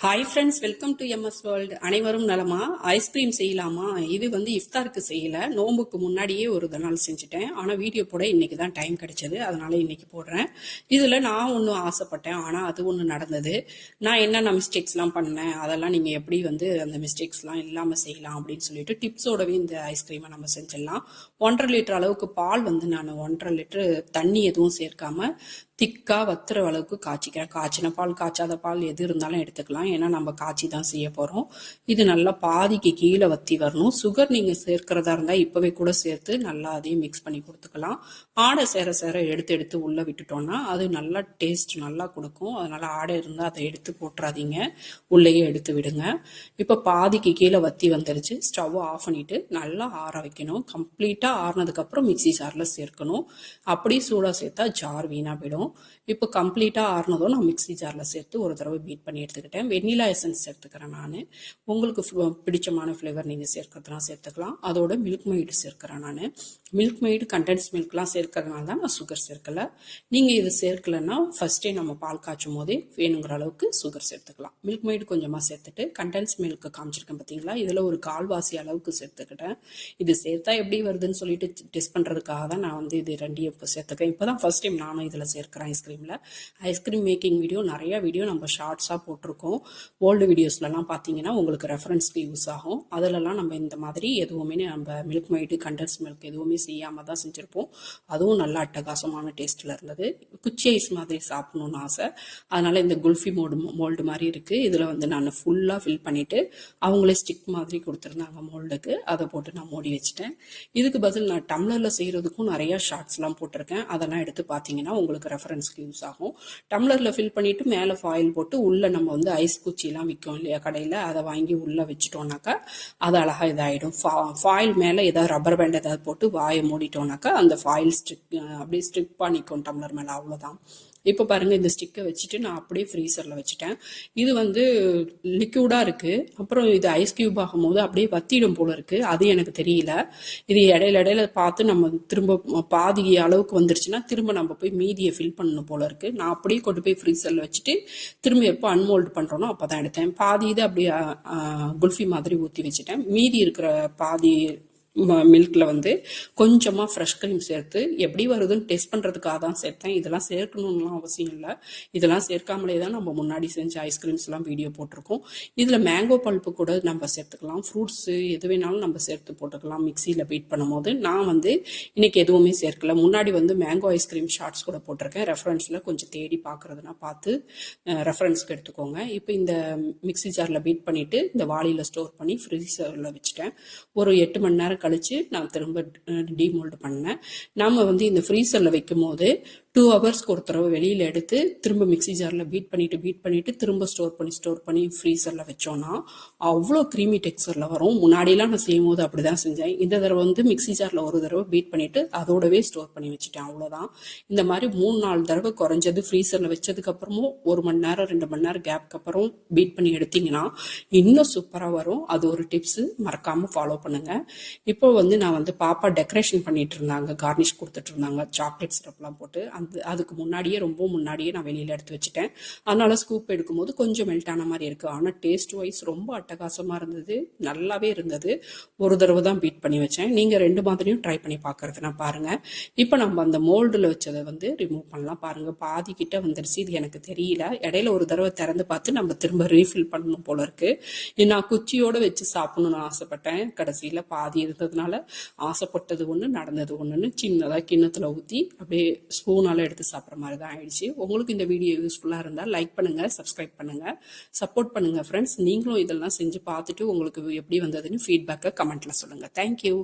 Hi friends, welcome to MS world. அனைவரும் நலமா? Ice cream செய்யலாமா? இது இஃப்தாருக்கு செய்யல, நோம்புக்கு முன்னாடியே ஒரு நாள் செஞ்சுட்டேன். ஆனால் வீடியோ போட இன்னைக்கு தான் டைம் கிடைச்சது, அதனால இன்னைக்கு போடுறேன். இதில் நான் ஒன்று ஆசைப்பட்டேன், ஆனால் அது ஒன்று நடந்தது. நான் என்னென்ன மிஸ்டேக்ஸ்லாம் பண்ணேன், அதெல்லாம் நீங்கள் எப்படி அந்த மிஸ்டேக்ஸ்லாம் இல்லாமல் செய்யலாம் அப்படின்னு சொல்லிட்டு டிப்ஸோடவே இந்த ஐஸ்கிரீமை நம்ம செஞ்சிடலாம். 1.5 லிட்டர் அளவுக்கு பால் நான் 1.5 லிட்டர் தண்ணி எதுவும் சேர்க்காம திக்காக வத்துற அளவுக்கு காய்ச்சிக்கிறேன். காய்ச்சின பால் காய்ச்சாத பால் எது இருந்தாலும் எடுத்துக்கலாம், ஏன்னா நம்ம காய்ச்சி தான் செய்ய போகிறோம். இது நல்லா பாதிக்கு கீழே வத்தி வரணும். சுகர் நீங்கள் சேர்க்கிறதா இருந்தால் இப்போவே கூட சேர்த்து நல்லா அதையும் மிக்ஸ் பண்ணி கொடுத்துக்கலாம். ஆடை சேர சேர எடுத்து எடுத்து உள்ளே விட்டுட்டோம்னா அது நல்லா டேஸ்ட் நல்லா கொடுக்கும். அதனால் ஆடை இருந்தால் அதை எடுத்து போட்டுறாதீங்க, உள்ளேயே எடுத்து விடுங்க. இப்போ பாதிக்கு கீழே வத்தி வந்துருச்சு. ஸ்டவ் ஆஃப் பண்ணிவிட்டு நல்லா ஆற வைக்கணும். கம்ப்ளீட்டாக ஆறினதுக்கப்புறம் மிக்சி ஜாரில் சேர்க்கணும். அப்படி சூடாக சேர்த்தா ஜார் வீணாக போயிடும். இப்போ கம்ப்ளீட்டாக ஆறினதும் நான் மிக்சி ஜாரில் சேர்த்து ஒரு தடவை பீட் பண்ணி எடுத்துக்கிட்டேன். வெண்ணிலா எசன்ஸ் சேர்த்துக்கிறேன் நான். உங்களுக்கு பிடிச்சமான ஃப்ளேவர் நீங்கள் சேர்க்கறதுனா சேர்த்துக்கலாம். அதோட மில்க் மெய்டு சேர்க்கிறேன் நான். மில்க் மெய்டு கண்டென்ஸ் மில்க்லாம் சேர்க்கறதுனால தான் நான் சுகர் சேர்க்கலை. நீங்கள் இது சேர்க்கலைன்னா ஃபர்ஸ்டே நம்ம பால் காய்ச்சும் போதே வேணுங்கிற அளவுக்கு சுகர் சேர்த்துக்கலாம். மில்க் மெய்டு கொஞ்சமாக சேர்த்துட்டு கண்டென்ஸ் மில்க்கு காமிச்சிருக்கேன் பார்த்தீங்களா, இதில் ஒரு கால்வாசி அளவுக்கு சேர்த்துக்கிட்டேன். இது சேர்த்தா எப்படி வருதுன்னு சொல்லிட்டு டெஸ்ட் பண்ணுறதுக்காக தான் நான் இது ரெண்டையும் இப்போ சேர்த்துக்கேன். இப்போ தான் ஃபர்ஸ்ட் டைம் நானும் இதில் சேர்க்கிறேன். ஐஸ்கிரீமில் ஐஸ்கிரீம் மேக்கிங் நிறைய வீடியோ நம்ம ஷார்ட்ஸாக போட்டிருக்கோம். ஓல்டு வீடியோஸ்லலாம் பார்த்தீங்கன்னா உங்களுக்கு ரெஃபரன்ஸ்க்கு யூஸ் ஆகும். அதிலலாம் நம்ம இந்த மாதிரி எதுவுமே நம்ம மில்க் மைடு கண்டென்ஸ் மில்க் எதுவுமே செய்யாமல் தான் செஞ்சுருப்போம். அதுவும் நல்ல அட்டகாசமான டேஸ்ட்டில் இருந்தது. குச்சி ஐஸ் மாதிரி சாப்பிடணும்னு ஆசை, அதனால் இந்த குல்ஃபி மோல்டு மாதிரி இருக்குது. இதில் நான் ஃபுல்லாக ஃபில் பண்ணிவிட்டு அவங்களே ஸ்டிக் மாதிரி கொடுத்துருந்தாங்க மோல்டுக்கு, அதை போட்டு நான் மூடி வச்சுட்டேன். இதுக்கு பதில் நான் டம்ளரில் செய்கிறதுக்கும் நிறையா ஷார்ட்ஸ்லாம் போட்டிருக்கேன். அதெல்லாம் எடுத்து பார்த்தீங்கன்னா உங்களுக்கு ரெஃபரன்ஸ்க்கு யூஸ் ஆகும். டம்ளரில் ஃபில் பண்ணிவிட்டு மேலே ஃபாயில் போட்டு உள்ளே நம்ம ஐஸ் குச்சிலாம் விற்கும் இல்லையா கடையில், அதை வாங்கி உள்ளே வச்சுட்டோம்னாக்கா அது அழகாக இதாகிடும். ஃபாயில் மேலே ஏதாவது ரப்பர் பேண்ட் ஏதாவது போட்டு வாயை மூடிட்டோம்னாக்கா அந்த ஃபாயில் ஸ்ட்ரிக் அப்படியே ஸ்ட்ரிக் பண்ணிக்கும் டம்ளர் மேலே, அவ்வளோதான். இப்போ பாருங்கள், இந்த ஸ்டிக்கை வச்சுட்டு நான் அப்படியே ஃப்ரீசரில் வச்சுட்டேன். இது லிக்யூடாக இருக்குது. அப்புறம் இது ஐஸ் கியூப் ஆகும்போது அப்படியே வத்திடும் போல இருக்குது, அது எனக்கு தெரியல. இது இடையில பார்த்து நம்ம திரும்ப பாதி அளவுக்கு வந்துருச்சுன்னா திரும்ப நம்ம போய் மீதியை ஃபில் பண்ணணும் போல இருக்குது. நான் அப்படியே கொண்டு போய் ஃப்ரீசரில் வச்சுட்டு திரும்ப எப்போ அன்மோல்டு பண்ணுறோனோ அப்போ தான் எடுத்தேன். பாதி இது அப்படியே குல்ஃபி மாதிரி ஊற்றி வச்சுட்டேன். மீதி இருக்கிற பாதி மில்கில் கொஞ்சமாக ஃப்ரெஷ் க்ரீம் சேர்த்து எப்படி வருதுன்னு டெஸ்ட் பண்ணுறதுக்காக தான் சேர்த்தேன். இதெல்லாம் சேர்க்கணும்லாம் அவசியம் இல்லை. இதெல்லாம் சேர்க்காமலே தான் நம்ம முன்னாடி செஞ்ச ஐஸ்கிரீம்ஸ்லாம் வீடியோ போட்டிருக்கோம். இதில் மேங்கோ பல்ப்பு கூட நம்ம சேர்த்துக்கலாம். ஃப்ரூட்ஸு எது வேணாலும் நம்ம சேர்த்து போட்டுக்கலாம் மிக்சியில் பீட் பண்ணும்போது. நான் இன்னைக்கு எதுவுமே சேர்க்கல. முன்னாடி மேங்கோ ஐஸ்கிரீம் ஷார்ட்ஸ் கூட போட்டிருக்கேன். ரெஃபரன்ஸில் கொஞ்சம் தேடி பார்க்குறதுனா பார்த்து ரெஃபரன்ஸ்க்கு எடுத்துக்கோங்க. இப்போ இந்த மிக்சி ஜாரில் பீட் பண்ணிவிட்டு இந்த வாளியில் ஸ்டோர் பண்ணி ஃப்ரீசரில் வச்சுட்டேன். ஒரு 8 மணி நேரம் கழிச்சு நான் திரும்ப டிமோல்டு பண்ணேன். நாம இந்த ஃப்ரீசரில் வைக்கும் போது 2 ஹவர்ஸ்க்கு ஒரு தடவை வெளியில் எடுத்து திரும்ப மிக்சி ஜாரில் பீட் பண்ணிட்டு திரும்ப ஸ்டோர் பண்ணி ஃப்ரீசரில் வச்சோன்னா அவ்வளோ க்ரீமி டெக்ஸ்சரில் வரும். முன்னாடியெல்லாம் நான் செய்யும் போது அப்படி தான் செஞ்சேன். இந்த தடவை மிக்சி ஜாரில் ஒரு தடவை பீட் பண்ணிவிட்டு அதோடவே ஸ்டோர் பண்ணி வச்சுட்டேன், அவ்வளோதான். இந்த மாதிரி 3-4 தடவை குறைஞ்சது ஃப்ரீசரில் வச்சதுக்கப்புறமும் 1 மணி நேரம் 2 மணி நேரம் கேப்க்கு அப்புறம் பீட் பண்ணி எடுத்தீங்கன்னா இன்னும் சூப்பராக வரும். அது ஒரு டிப்ஸு, மறக்காமல் ஃபாலோ பண்ணுங்கள். இப்போ நான் பாப்பா டெக்கரேஷன் பண்ணிட்டு இருந்தாங்க, கார்னிஷ் கொடுத்துட்டு இருந்தாங்க சாக்லேட் ஸ்டப்லாம் போட்டு. அதுக்கு ரொம்ப முன்னாடியே நான் வெளியில் எடுத்து வச்சுட்டேன். அதனால ஸ்கூப் எடுக்கும்போது கொஞ்சம் மெல்ட் ஆன மாதிரி இருக்கு. ஆனால் டேஸ்ட் வைஸ் ரொம்ப அட்டகாசமாக இருந்தது, நல்லாவே இருந்தது. ஒரு தடவை தான் பீட் பண்ணி வச்சேன். நீங்கள் 2 மாதிரியும் ட்ரை பண்ணி பார்க்கறதுனா பாருங்க. இப்போ நம்ம அந்த மோல்டில் வச்சதை ரிமூவ் பண்ணலாம். பாருங்க, பாதி கிட்ட வந்துருச்சு. இது எனக்கு தெரியல, இடையில ஒரு தடவை திறந்து பார்த்து நம்ம திரும்ப ரீஃபில் பண்ணணும் போல இருக்கு. நான் குச்சியோட வச்சு சாப்பிடணும்னு ஆசைப்பட்டேன். கடைசியில் பாதி இருந்ததுனால ஆசைப்பட்டது ஒன்று நடந்தது ஒன்றுன்னு சின்னதாக கிண்ணத்தில் ஊற்றி அப்படியே ஸ்பூனால் எடுத்து சாப்பிட்ற மாதிரி தான் ஆயிடுச்சு. உங்களுக்கு இந்த வீடியோ யூஸ்ஃபுல்லாக இருந்தால் லைக் பண்ணுங்கள், சப்ஸ்கிரைப் பண்ணுங்கள், சப்போர்ட் பண்ணுங்கள் ஃப்ரெண்ட்ஸ். நீங்களும் இதெல்லாம் செஞ்சு பார்த்துட்டு உங்களுக்கு எப்படி வந்ததுன்னு ஃபீட்பேக்கை கமெண்ட்டில் சொல்லுங்கள். தேங்க்யூ.